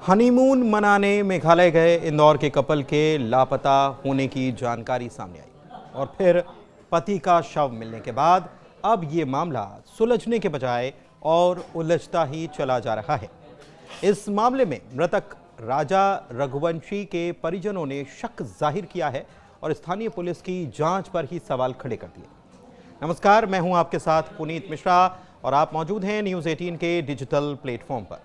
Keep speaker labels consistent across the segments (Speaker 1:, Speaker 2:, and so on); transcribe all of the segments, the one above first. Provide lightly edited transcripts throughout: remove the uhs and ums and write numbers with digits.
Speaker 1: Honeymoon मनाने मेघालय गए इंदौर के कपल के लापता होने की जानकारी सामने आई और फिर पति का शव मिलने के बाद अब ये मामला सुलझने के बजाय और उलझता ही चला जा रहा है। इस मामले में मृतक राजा रघुवंशी के परिजनों ने शक जाहिर किया है और स्थानीय पुलिस की जांच पर ही सवाल खड़े कर दिए। नमस्कार, मैं हूं आपके साथ पुनीत मिश्रा और आप मौजूद हैं न्यूज़ 18 के डिजिटल प्लेटफॉर्म पर।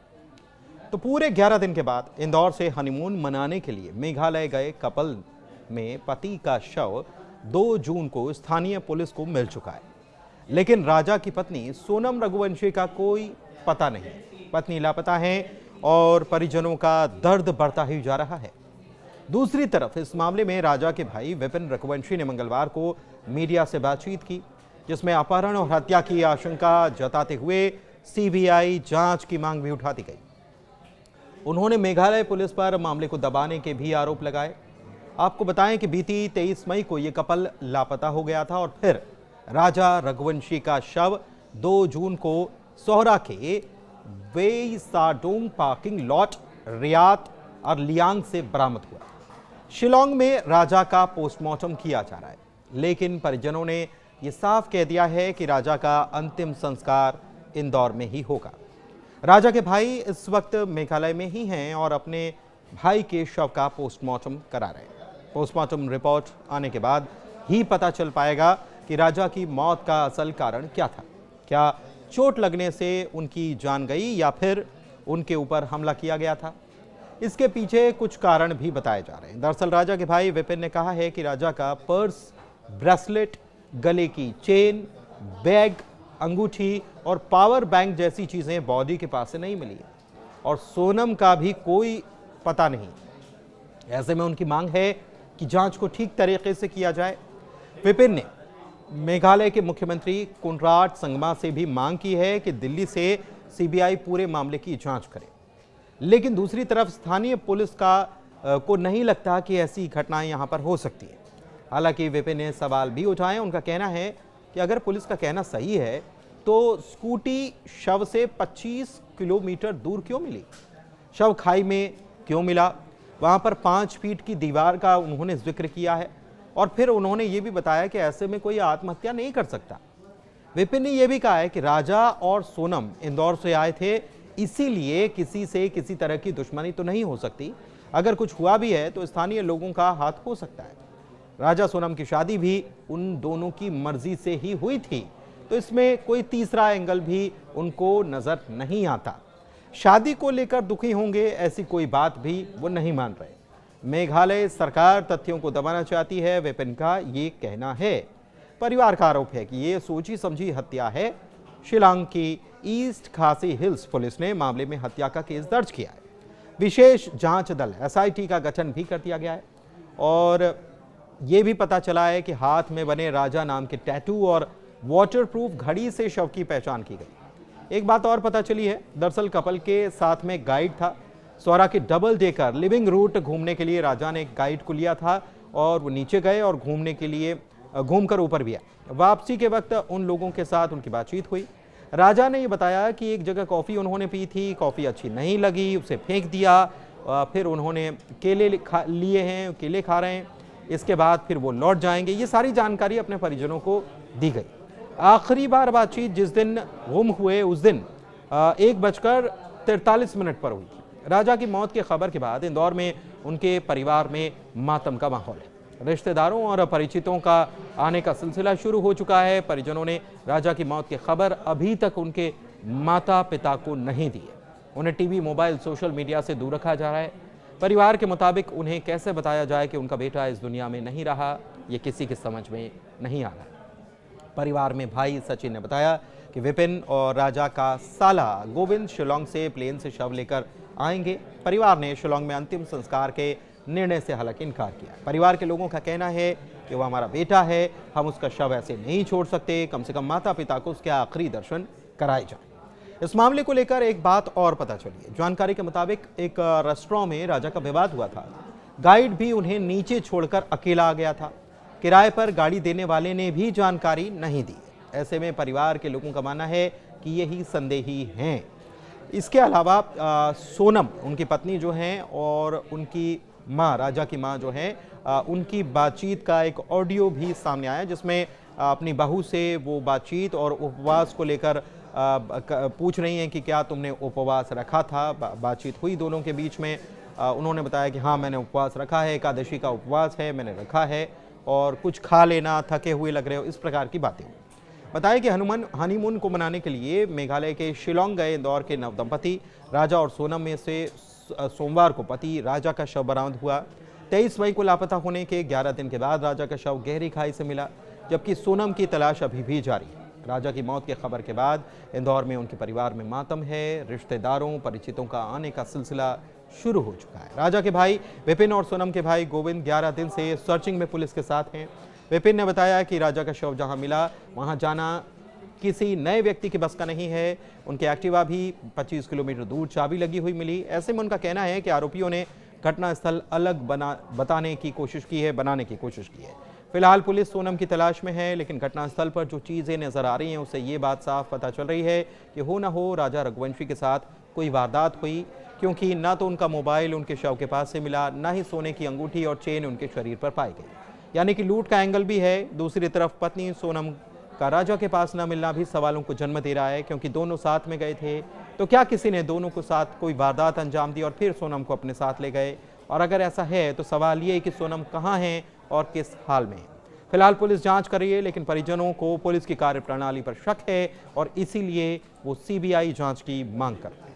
Speaker 1: तो पूरे 11 दिन के बाद इंदौर से हनीमून मनाने के लिए मेघालय गए कपल में पति का शव 2 जून को स्थानीय पुलिस को मिल चुका है, लेकिन राजा की पत्नी सोनम रघुवंशी का कोई पता नहीं। पत्नी लापता है और परिजनों का दर्द बढ़ता ही जा रहा है। दूसरी तरफ इस मामले में राजा के भाई विपिन रघुवंशी ने मंगलवार को मीडिया से बातचीत की, जिसमें अपहरण और हत्या की आशंका जताते हुए सीबीआई जांच की मांग भी उठाती गई। उन्होंने मेघालय पुलिस पर मामले को दबाने के भी आरोप लगाए। आपको बताएं कि बीती 23 मई को यह कपल लापता हो गया था और फिर राजा रघुवंशी का शव 2 जून को सोहरा के वेई साडोंग पार्किंग लॉट रियात और लियांग से बरामद हुआ। शिलोंग में राजा का पोस्टमार्टम किया जा रहा है, लेकिन परिजनों ने यह साफ कह दिया है कि राजा का अंतिम संस्कार इंदौर में ही होगा। राजा के भाई इस वक्त मेघालय में ही हैं और अपने भाई के शव का पोस्टमार्टम करा रहे हैं। पोस्टमार्टम रिपोर्ट आने के बाद ही पता चल पाएगा कि राजा की मौत का असल कारण क्या था। क्या चोट लगने से उनकी जान गई या फिर उनके ऊपर हमला किया गया था? इसके पीछे कुछ कारण भी बताए जा रहे हैं। दरअसल राजा के भाई विपिन ने कहा है कि राजा का पर्स, ब्रेसलेट, गले की चेन, बैग, अंगूठी और पावर बैंक जैसी चीजें बॉडी के पास से नहीं मिली और सोनम का भी कोई पता नहीं। ऐसे में उनकी मांग है कि जांच को ठीक तरीके से किया जाए। विपिन ने मेघालय के मुख्यमंत्री कोनराड संगमा से भी मांग की है कि दिल्ली से सीबीआई पूरे मामले की जांच करे, लेकिन दूसरी तरफ स्थानीय पुलिस को नहीं लगता कि ऐसी घटनाएं यहां पर हो सकती है। हालांकि विपिन ने सवाल भी उठाए। उनका कहना है कि अगर पुलिस का कहना सही है तो स्कूटी शव से 25 किलोमीटर दूर क्यों मिली? शव खाई में क्यों मिला? वहां पर 5 फीट की दीवार का उन्होंने जिक्र किया है और फिर उन्होंने ये भी बताया कि ऐसे में कोई आत्महत्या नहीं कर सकता। विपिन ने यह भी कहा है कि राजा और सोनम इंदौर से आए थे, इसीलिए किसी से किसी तरह की दुश्मनी तो नहीं हो सकती। अगर कुछ हुआ भी है तो स्थानीय लोगों का हाथ हो सकता है। राजा सोनम की शादी भी उन दोनों की मर्जी से ही हुई थी, तो इसमें कोई तीसरा एंगल भी उनको नजर नहीं आता। शादी को लेकर दुखी होंगे ऐसी कोई बात भी वो नहीं मान रहे। मेघालय सरकार तथ्यों को दबाना चाहती है, विपिन का ये कहना है। परिवार का आरोप है कि ये सोची समझी हत्या है। शिलांग की ईस्ट खासी हिल्स पुलिस ने मामले में हत्या का केस दर्ज किया है। विशेष जांच दल SIT का गठन भी कर दिया गया है और ये भी पता चला है कि हाथ में बने राजा नाम के टैटू और वाटरप्रूफ घड़ी से शव की पहचान की गई। एक बात और पता चली है, दरअसल कपल के साथ में गाइड था। सोहरा के डबल डेकर लिविंग रूट घूमने के लिए राजा ने एक गाइड को लिया था और वो नीचे गए और घूमकर ऊपर भी आए। वापसी के वक्त उन लोगों के साथ उनकी बातचीत हुई। राजा ने ये बताया कि एक जगह कॉफ़ी उन्होंने पी थी, कॉफ़ी अच्छी नहीं लगी, उसे फेंक दिया। फिर उन्होंने केले लिए हैं, केले खा रहे हैं, इसके बाद फिर वो लौट जाएंगे। ये सारी जानकारी अपने परिजनों को दी गई। आखिरी बार बातचीत जिस दिन गुम हुए उस दिन 1:43 पर हुई थी। राजा की मौत की खबर के बाद इंदौर में उनके परिवार में मातम का माहौल है। रिश्तेदारों और परिचितों का आने का सिलसिला शुरू हो चुका है। परिजनों ने राजा की मौत की खबर अभी तक उनके माता पिता को नहीं दी है। उन्हें टीवी, मोबाइल, सोशल मीडिया से दूर रखा जा रहा है। परिवार के मुताबिक उन्हें कैसे बताया जाए कि उनका बेटा इस दुनिया में नहीं रहा, ये किसी की समझ में नहीं आ रहा। परिवार में भाई सचिन ने बताया कि विपिन और राजा का साला गोविंद शिलोंग से प्लेन से शव लेकर आएंगे। परिवार ने शिलोंग में अंतिम संस्कार के निर्णय से हालांकि इनकार किया। परिवार के लोगों का कहना है कि वह हमारा बेटा है, हम उसका शव ऐसे नहीं छोड़ सकते, कम से कम माता पिता को उसके आखिरी दर्शन कराए जाए। इस मामले को लेकर एक बात और पता चली है। जानकारी के मुताबिक एक रेस्टोरेंट में राजा का विवाद हुआ था। गाइड भी उन्हें नीचे छोड़कर अकेला आ गया था। किराए पर गाड़ी देने वाले ने भी जानकारी नहीं दी। ऐसे में परिवार के लोगों का मानना है कि यही संदेही हैं। इसके अलावा सोनम उनकी पत्नी जो हैं और उनकी माँ, राजा की माँ जो है, उनकी बातचीत का एक ऑडियो भी सामने आया जिसमें अपनी बहू से वो बातचीत और उपवास को लेकर पूछ रही हैं कि क्या तुमने उपवास रखा था। बातचीत हुई दोनों के बीच में। उन्होंने बताया कि हाँ, मैंने उपवास रखा है, एकादशी का उपवास है, मैंने रखा है और कुछ खा लेना, थके हुए लग रहे हो, इस प्रकार की बातें हुई। बताया कि हनीमून को मनाने के लिए मेघालय के शिलोंग गए इंदौर के नवदंपति राजा और सोनम में से सोमवार को पति राजा का शव बरामद हुआ। 23 मई को लापता होने के 11 दिन के बाद राजा का शव गहरी खाई से मिला, जबकि सोनम की तलाश अभी भी जारी है। राजा की मौत की खबर के बाद इंदौर में उनके परिवार में मातम है। रिश्तेदारों, परिचितों का आने का सिलसिला शुरू हो चुका है। राजा के भाई विपिन और सोनम के भाई गोविंद 11 दिन से सर्चिंग में पुलिस के साथ हैं। विपिन ने बताया कि राजा का शव जहां मिला वहां जाना किसी नए व्यक्ति के बस का नहीं है। उनके एक्टिवा भी 25 किलोमीटर दूर चाबी लगी हुई मिली। ऐसे में उनका कहना है कि आरोपियों ने घटनास्थल अलग बनाने की कोशिश की है। फिलहाल पुलिस सोनम की तलाश में है, लेकिन घटनास्थल पर जो चीजें नजर आ रही हैं उससे ये बात साफ पता चल रही है कि हो न हो राजा रघुवंशी के साथ कोई वारदात हुई, क्योंकि ना तो उनका मोबाइल उनके शव के पास से मिला, ना ही सोने की अंगूठी और चेन उनके शरीर पर पाई गई। यानी कि लूट का एंगल भी है। दूसरी तरफ पत्नी सोनम का राजा के पास न मिलना भी सवालों को जन्म दे रहा है, क्योंकि दोनों साथ में गए थे। तो क्या किसी ने दोनों को साथ कोई वारदात अंजाम दी और फिर सोनम को अपने साथ ले गए? और अगर ऐसा है तो सवाल ये है कि सोनम कहाँ है और किस हाल में है। फिलहाल पुलिस जांच कर रही है, लेकिन परिजनों को पुलिस की कार्यप्रणाली पर शक है और इसीलिए वो सीबीआई जांच की मांग कर रहे हैं।